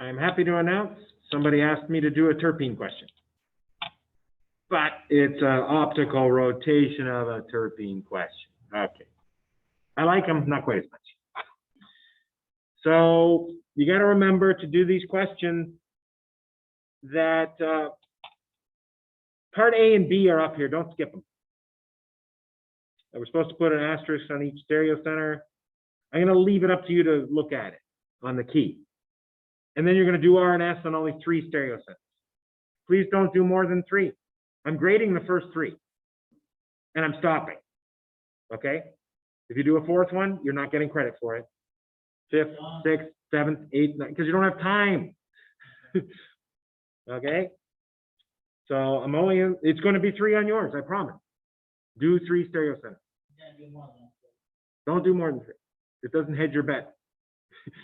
I'm happy to announce somebody asked me to do a terpene question. But it's an optical rotation of a terpene question. Okay. I like them, not quite as much. So you got to remember to do these questions that part A and B are up here. Don't skip them. We're supposed to put an asterisk on each stereo center. I'm going to leave it up to you to look at it on the key. And then you're going to do R and S on only 3 stereo centers. Please don't do more than 3. I'm grading the first 3. And I'm stopping. Okay? If you do a 4th one, you're not getting credit for it. 5th, 6th, 7th, 8th, 9th, because you don't have time. Okay? So I'm only, it's going to be 3 on yours, I promise. Do 3 stereo centers. Don't do more than 3. It doesn't hedge your bet.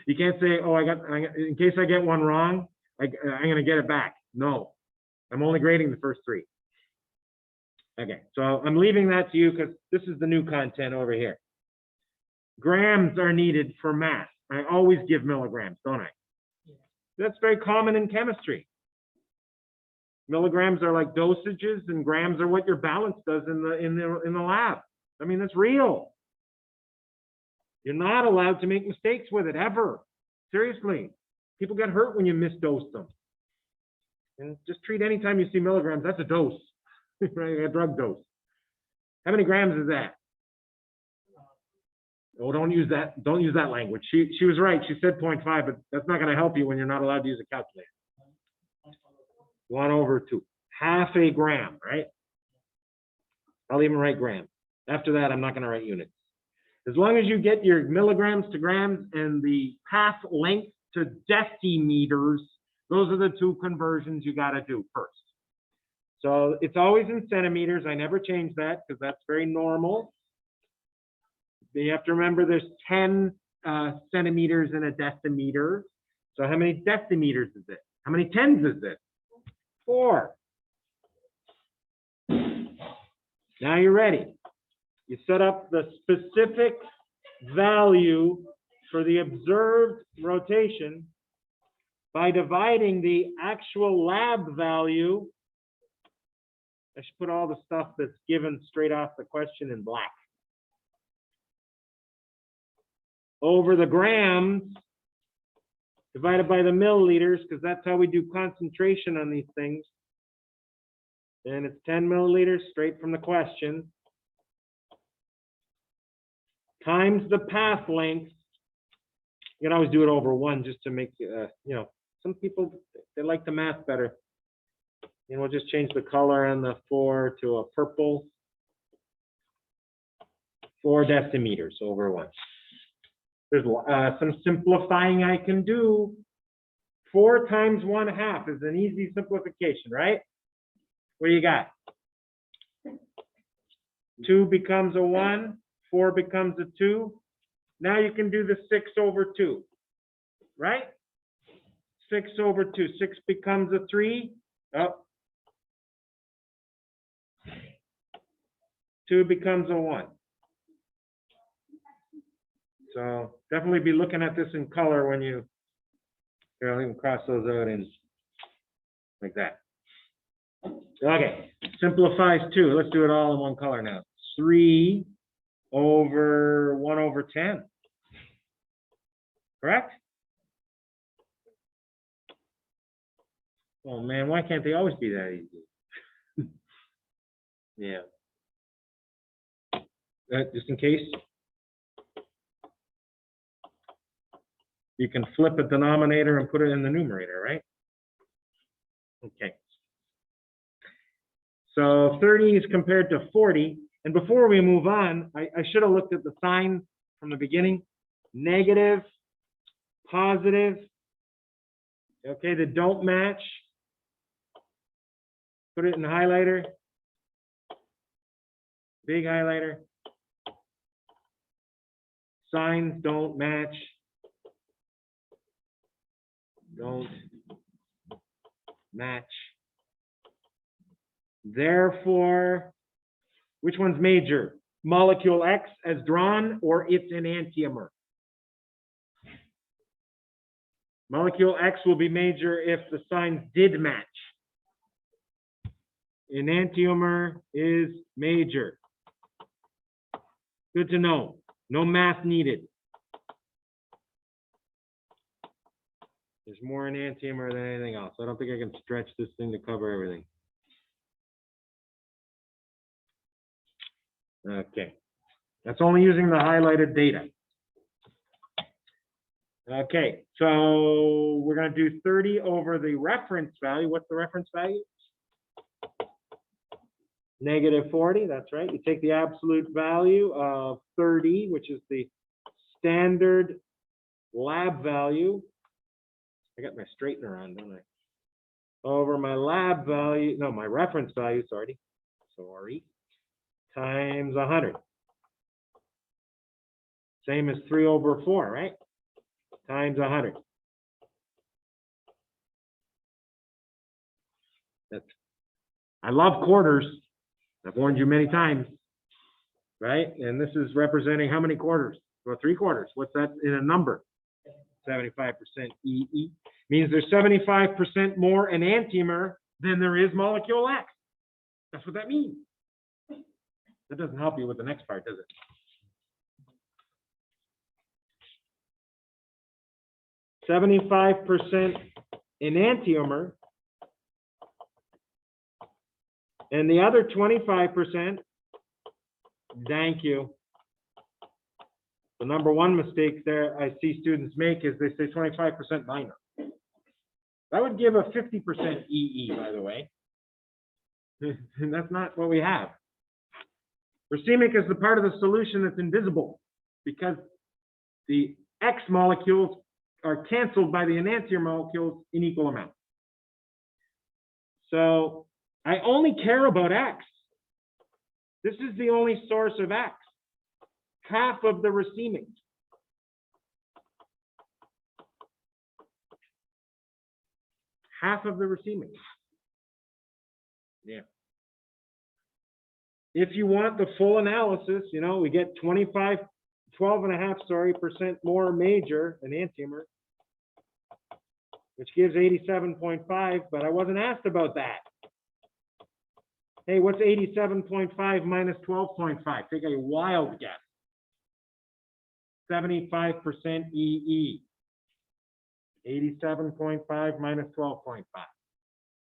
You can't say, oh, in case I get one wrong, I'm going to get it back. No, I'm only grading the first 3. Okay, so I'm leaving that to you because this is the new content over here. Grams are needed for math. I always give milligrams, don't I? Yeah. That's very common in chemistry. Milligrams are like dosages, and grams are what your balance does in the lab. I mean, that's real. You're not allowed to make mistakes with it ever. Seriously, people get hurt when you misdose them. And just treat any time you see milligrams, that's a dose, right? A drug dose. How many grams is that? Oh, don't use that. Don't use that language. She was right. She said 0.5, but that's not going to help you when you're not allowed to use a calculator. 1/2. Half a gram, right? I'll even write grams. After that, I'm not going to write units. As long as you get your milligrams to grams and the path length to decimeters, those are the 2 conversions you got to do first. So it's always in centimeters. I never change that because that's very normal. You have to remember there's 10 centimeters in a decimeter. So how many decimeters is it? How many tens is it? 4. Now you're ready. You set up the specific value for the observed rotation by dividing the actual lab value. I should put all the stuff that's given straight off the question in black. Over the grams divided by the milliliters, because that's how we do concentration on these things. And it's 10 milliliters straight from the question. Times the path length. You can always do it over 1 just to make, you know, some people, they like the math better. And we'll just change the color on the 4 to a purple. 4 decimeters over 1. There's some simplifying I can do. 4 times 1/2 is an easy simplification, right? What do you got? 2 becomes a 1. 4 becomes a 2. Now you can do the 6/2, right? 6/2. 6 becomes a 3. Oh. 2 becomes a 1. So definitely be looking at this in color when you can cross those out in like that. Okay, simplifies 2. Let's do it all in one color now. 3 over 1/10. Correct? Oh man, why can't they always be that easy? Yeah. Just in case. You can flip a denominator and put it in the numerator, right? Okay. So 30 is compared to 40. And before we move on, I should have looked at the signs from the beginning. Negative, positive. Okay, that don't match. Put it in the highlighter. Big highlighter. Signs don't match. Don't match. Therefore, which one's major? Molecule X as drawn or its enantiomer? Molecule X will be major if the signs did match. Enantiomer is major. Good to know. No math needed. There's more enantiomer than anything else. I don't think I can stretch this thing to cover everything. Okay. That's only using the highlighted data. Okay, so we're going to do 30 over the reference value. What's the reference value? -40, that's right. You take the absolute value of 30, which is the standard lab value. I got my straightener on, don't I? Over my lab value, no, my reference value, sorry, times 100. Same as 3 over 4, right? Times 100. I love quarters. I've warned you many times, right? And this is representing how many quarters? Well, 3 quarters. What's that in a number? 75% EE. Means there's 75% more enantiomer than there is molecule X. That's what that means. That doesn't help you with the next part, does it? (75% enantiomer), and the other 25%, thank you. The number one mistake there I see students make is they say 25% minor. That would give a 50% EE, by the way. And that's not what we have. Racemic is the part of the solution that's invisible because the X molecules are canceled by the enantiomer molecules in equal amounts. So I only care about X. This is the only source of X. Half of the racemic. Half of the racemic. Yeah. If you want the full analysis, you know, we get 12.5% more major enantiomer, which gives 87.5, but I wasn't asked about that. Hey, what's 87.5 minus 12.5? Take a wild guess. 75% EE. 87.5 minus 12.5.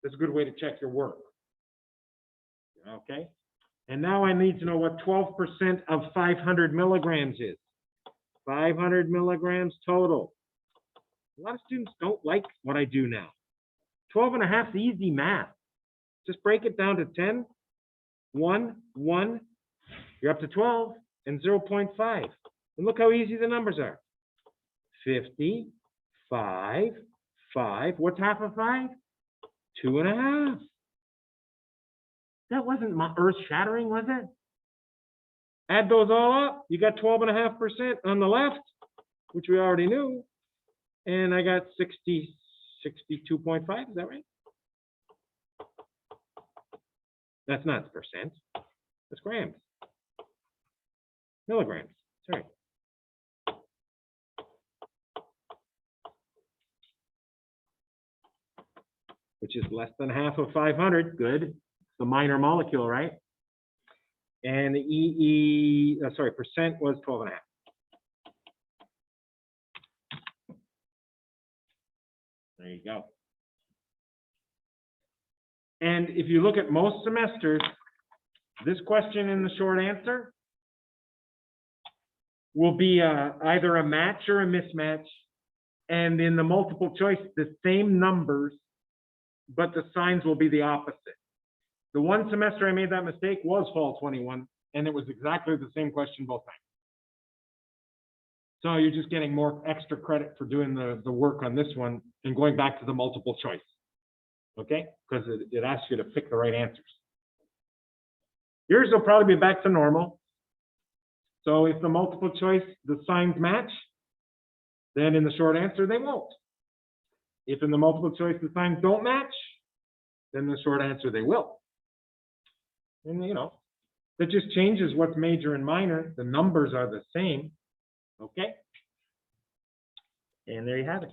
That's a good way to check your work. Okay. And now I need to know what 12% of 500 milligrams is. 500 milligrams total. A lot of students don't like what I do now. 12.5 is easy math. Just break it down to 10, 1, 1. You're up to 12 and 0.5. And look how easy the numbers are. 50, 5, 5. What's half of 5? 2.5. That wasn't earth-shattering, was it? Add those all up. You got 12.5% on the left, which we already knew. And I got 62.5. Is that right? That's not percent. That's grams. Milligrams. Sorry. Which is less than half of 500. Good. The minor molecule, right? And the percent was 12.5. There you go. And if you look at most semesters, this question in the short answer will be either a match or a mismatch. And in the multiple choice, the same numbers, but the signs will be the opposite. The one semester I made that mistake was fall 21, and it was exactly the same question both times. So you're just getting more extra credit for doing the work on this one and going back to the multiple choice. Okay? Because it asks you to pick the right answers. Yours will probably be back to normal. So if the multiple choice, the signs match, then in the short answer, they won't. If in the multiple choice, the signs don't match, then in the short answer, they will. And, you know, that just changes what's major and minor. The numbers are the same. Okay? And there you have it.